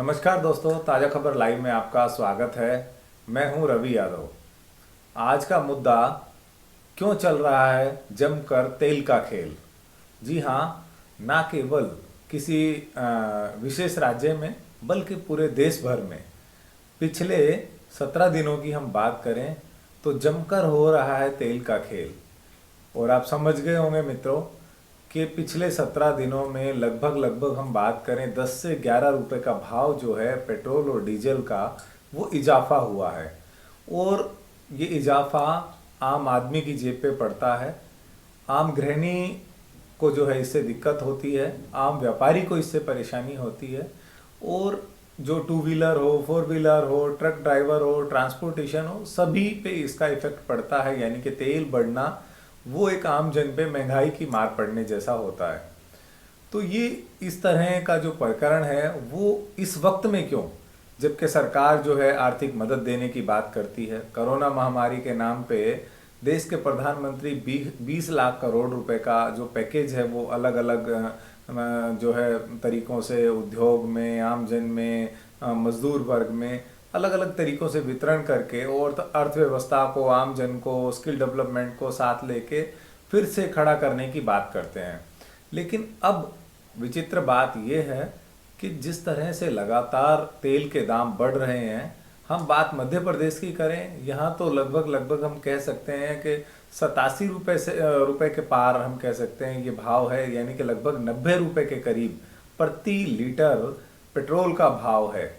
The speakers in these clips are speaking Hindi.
नमस्कार दोस्तों, ताज़ा खबर लाइव में आपका स्वागत है। मैं हूं रवि यादव। आज का मुद्दा, क्यों चल रहा है जमकर तेल का खेल। जी हाँ, ना केवल किसी विशेष राज्य में बल्कि पूरे देश भर में पिछले 17 दिनों की हम बात करें तो जमकर हो रहा है तेल का खेल। और आप समझ गए होंगे मित्रों कि पिछले 17 दिनों में लगभग लगभग हम बात करें 10 से 11 रुपए का भाव जो है पेट्रोल और डीजल का, वो इजाफा हुआ है। और ये इजाफा आम आदमी की जेब पे पड़ता है। आम गृहिणी को जो है इससे दिक्कत होती है, आम व्यापारी को इससे परेशानी होती है। और जो टू व्हीलर हो, फोर व्हीलर हो, ट्रक ड्राइवर हो, ट्रांसपोर्टेशन हो, सभी पे इसका इफेक्ट पड़ता है। यानी कि तेल बढ़ना वो एक आम जन पे महंगाई की मार पड़ने जैसा होता है। तो ये इस तरह का जो प्रकरण है वो इस वक्त में क्यों, जबकि सरकार जो है आर्थिक मदद देने की बात करती है। कोरोना महामारी के नाम पे देश के प्रधानमंत्री 20 लाख करोड़ रुपए का जो पैकेज है वो अलग अलग जो है तरीकों से उद्योग में, आम जन में, मजदूर वर्ग में अलग अलग तरीकों से वितरण करके और अर्थव्यवस्था को, आम जन को, स्किल डेवलपमेंट को साथ लेके फिर से खड़ा करने की बात करते हैं। लेकिन अब विचित्र बात यह है कि जिस तरह से लगातार तेल के दाम बढ़ रहे हैं, हम बात मध्य प्रदेश की करें, यहाँ तो लगभग लगभग हम कह सकते हैं कि 87 रुपए के पार हम कह सकते हैं ये भाव है। यानी कि लगभग 90 रुपए के करीब प्रति लीटर पेट्रोल का भाव है।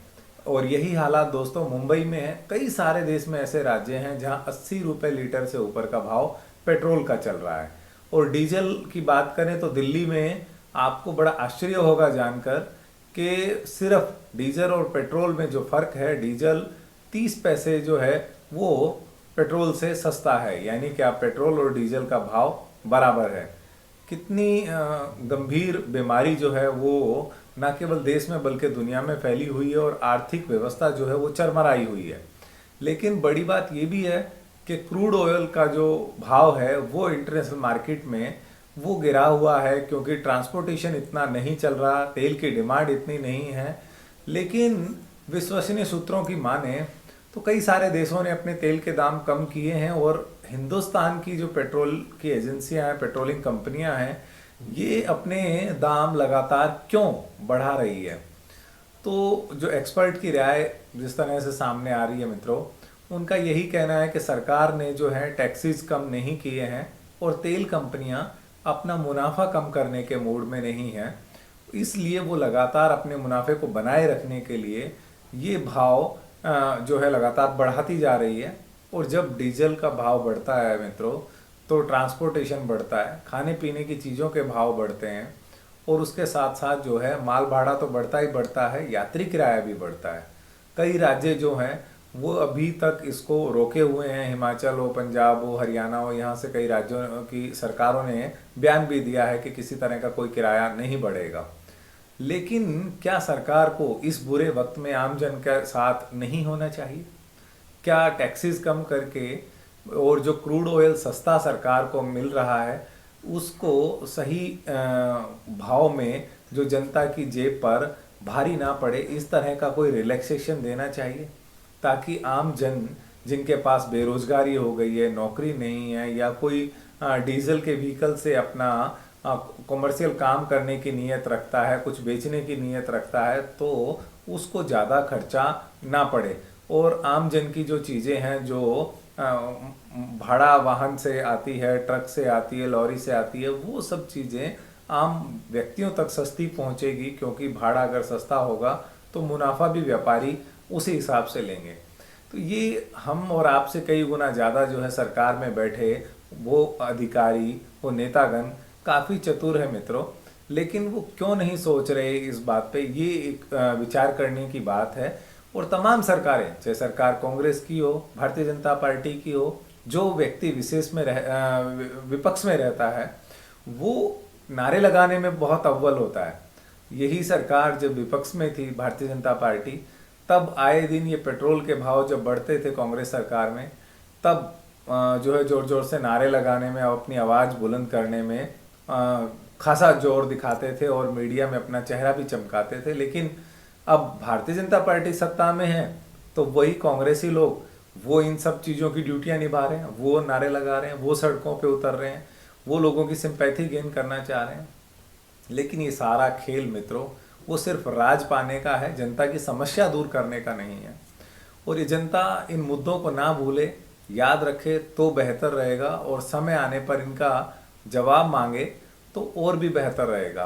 और यही हालात दोस्तों मुंबई में है। कई सारे देश में ऐसे राज्य हैं जहां 80 रुपए लीटर से ऊपर का भाव पेट्रोल का चल रहा है। और डीजल की बात करें तो दिल्ली में आपको बड़ा आश्चर्य होगा जानकर कि सिर्फ डीजल और पेट्रोल में जो फर्क है, डीजल 30 पैसे जो है वो पेट्रोल से सस्ता है। यानी कि आप पेट्रोल और डीजल का भाव बराबर है। कितनी गंभीर बीमारी जो है वो न केवल देश में बल्कि दुनिया में फैली हुई है और आर्थिक व्यवस्था जो है वो चरमराई हुई है। लेकिन बड़ी बात ये भी है कि क्रूड ऑयल का जो भाव है वो इंटरनेशनल मार्केट में वो गिरा हुआ है, क्योंकि ट्रांसपोर्टेशन इतना नहीं चल रहा, तेल की डिमांड इतनी नहीं है। लेकिन विश्वसनीय सूत्रों की माने तो कई सारे देशों ने अपने तेल के दाम कम किए हैं। और हिंदुस्तान की जो पेट्रोल की एजेंसियां हैं, पेट्रोलिंग कंपनियां हैं, ये अपने दाम लगातार क्यों बढ़ा रही है। तो जो एक्सपर्ट की राय जिस तरह से सामने आ रही है मित्रों, उनका यही कहना है कि सरकार ने जो है टैक्सेस कम नहीं किए हैं और तेल कंपनियां अपना मुनाफा कम करने के मूड में नहीं है। इसलिए वो लगातार अपने मुनाफे को बनाए रखने के लिए ये भाव जो है लगातार बढ़ाती जा रही है। और जब डीजल का भाव बढ़ता है मित्रों तो ट्रांसपोर्टेशन बढ़ता है, खाने पीने की चीज़ों के भाव बढ़ते हैं और उसके साथ साथ जो है माल भाड़ा तो बढ़ता ही बढ़ता है, यात्री किराया भी बढ़ता है। कई राज्य जो हैं वो अभी तक इसको रोके हुए हैं, हिमाचल हो, पंजाब हो, हरियाणा हो, यहाँ से कई राज्यों की सरकारों ने बयान भी दिया है कि किसी तरह का कोई किराया नहीं बढ़ेगा। लेकिन क्या सरकार को इस बुरे वक्त में आम जन के साथ नहीं होना चाहिए? क्या टैक्सेस कम करके और जो क्रूड ऑयल सस्ता सरकार को मिल रहा है उसको सही भाव में जो जनता की जेब पर भारी ना पड़े, इस तरह का कोई रिलैक्सेशन देना चाहिए, ताकि आम जन जिनके पास बेरोजगारी हो गई है, नौकरी नहीं है, या कोई डीजल के व्हीकल से अपना कॉमर्शियल काम करने की नीयत रखता है, कुछ बेचने की नीयत रखता है, तो उसको ज़्यादा खर्चा ना पड़े। और आम जन की जो चीज़ें हैं जो भाड़ा वाहन से आती है, ट्रक से आती है, लॉरी से आती है, वो सब चीज़ें आम व्यक्तियों तक सस्ती पहुंचेगी, क्योंकि भाड़ा अगर सस्ता होगा तो मुनाफा भी व्यापारी उसी हिसाब से लेंगे। तो ये हम और आपसे कई गुना ज़्यादा जो है सरकार में बैठे वो अधिकारी, वो नेतागण काफ़ी चतुर है मित्रों। लेकिन वो क्यों नहीं सोच रहे इस बात पे, ये एक विचार करने की बात है। और तमाम सरकारें, चाहे सरकार कांग्रेस की हो, भारतीय जनता पार्टी की हो, जो व्यक्ति विशेष में विपक्ष में रहता है वो नारे लगाने में बहुत अव्वल होता है। यही सरकार जब विपक्ष में थी, भारतीय जनता पार्टी, तब आए दिन ये पेट्रोल के भाव जब बढ़ते थे कांग्रेस सरकार में, तब जो है जोर जोर से नारे लगाने में, अपनी आवाज़ बुलंद करने में खासा जोर दिखाते थे और मीडिया में अपना चेहरा भी चमकाते थे। लेकिन अब भारतीय जनता पार्टी सत्ता में है तो वही कांग्रेसी लोग वो इन सब चीज़ों की ड्यूटियां निभा रहे हैं, वो नारे लगा रहे हैं, वो सड़कों पे उतर रहे हैं, वो लोगों की सिंपैथी गेन करना चाह रहे हैं। लेकिन ये सारा खेल मित्रों वो सिर्फ राज पाने का है, जनता की समस्या दूर करने का नहीं है। और ये जनता इन मुद्दों को ना भूले, याद रखे तो बेहतर रहेगा, और समय आने पर इनका जवाब मांगे तो और भी बेहतर रहेगा।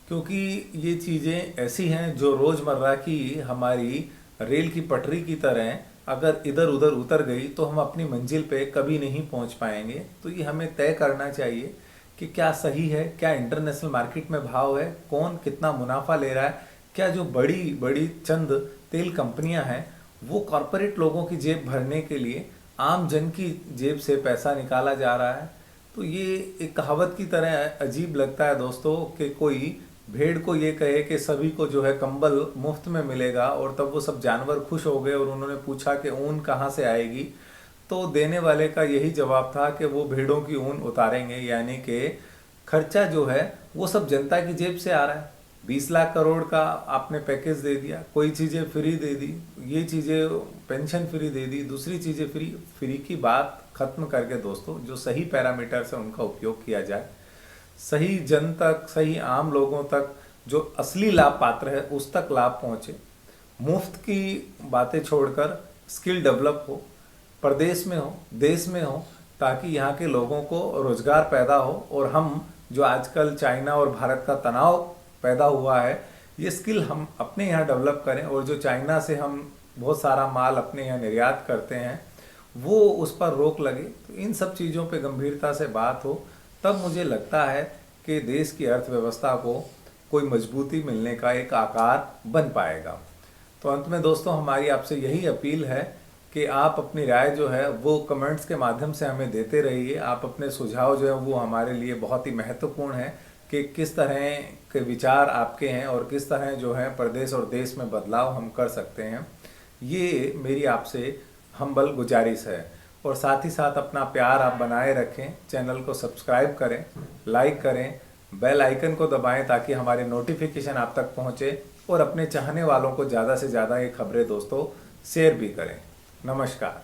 क्योंकि ये चीज़ें ऐसी हैं जो रोज़मर्रा की हमारी रेल की पटरी की तरह अगर इधर उधर उतर गई तो हम अपनी मंजिल पे कभी नहीं पहुंच पाएंगे। तो ये हमें तय करना चाहिए कि क्या सही है, क्या इंटरनेशनल मार्केट में भाव है, कौन कितना मुनाफा ले रहा है, क्या जो बड़ी बड़ी चंद तेल कंपनियां हैं वो कॉरपोरेट लोगों की जेब भरने के लिए आम जन की जेब से पैसा निकाला जा रहा है। तो ये एक कहावत की तरह अजीब लगता है दोस्तों कि कोई भेड़ को ये कहे कि सभी को जो है कंबल मुफ्त में मिलेगा, और तब वो सब जानवर खुश हो गए और उन्होंने पूछा कि ऊन कहाँ से आएगी, तो देने वाले का यही जवाब था कि वो भेड़ों की ऊन उतारेंगे, यानी कि खर्चा जो है वो सब जनता की जेब से आ रहा है। 20 लाख करोड़ का आपने पैकेज दे दिया, कोई चीज़ें फ्री दे दी, ये चीज़ें पेंशन फ्री दे दी, दूसरी चीज़ें फ्री। फ्री की बात खत्म करके दोस्तों जो सही पैरामीटर से उनका उपयोग किया जाए, सही जन तक, सही आम लोगों तक जो असली लाभ पात्र है उस तक लाभ पहुँचे। मुफ्त की बातें छोड़कर स्किल डेवलप हो, प्रदेश में हो, देश में हो, ताकि यहाँ के लोगों को रोजगार पैदा हो, और हम जो आजकल चाइना और भारत का तनाव पैदा हुआ है ये स्किल हम अपने यहाँ डेवलप करें, और जो चाइना से हम बहुत सारा माल अपने यहाँ निर्यात करते हैं वो उस पर रोक लगे। तो इन सब चीज़ों पे गंभीरता से बात हो, तब मुझे लगता है कि देश की अर्थव्यवस्था को कोई मजबूती मिलने का एक आकार बन पाएगा। तो अंत में दोस्तों हमारी आपसे यही अपील है कि आप अपनी राय जो है वो कमेंट्स के माध्यम से हमें देते रहिए। आप अपने सुझाव जो है वो हमारे लिए बहुत ही महत्वपूर्ण है कि किस तरह के विचार आपके हैं और किस तरह जो है प्रदेश और देश में बदलाव हम कर सकते हैं। ये मेरी आपसे हम्बल गुजारिश है। और साथ ही साथ अपना प्यार आप बनाए रखें, चैनल को सब्सक्राइब करें, लाइक करें, बेल आइकन को दबाएं ताकि हमारे नोटिफिकेशन आप तक पहुंचे, और अपने चाहने वालों को ज़्यादा से ज़्यादा ये खबरें दोस्तों शेयर भी करें। नमस्कार।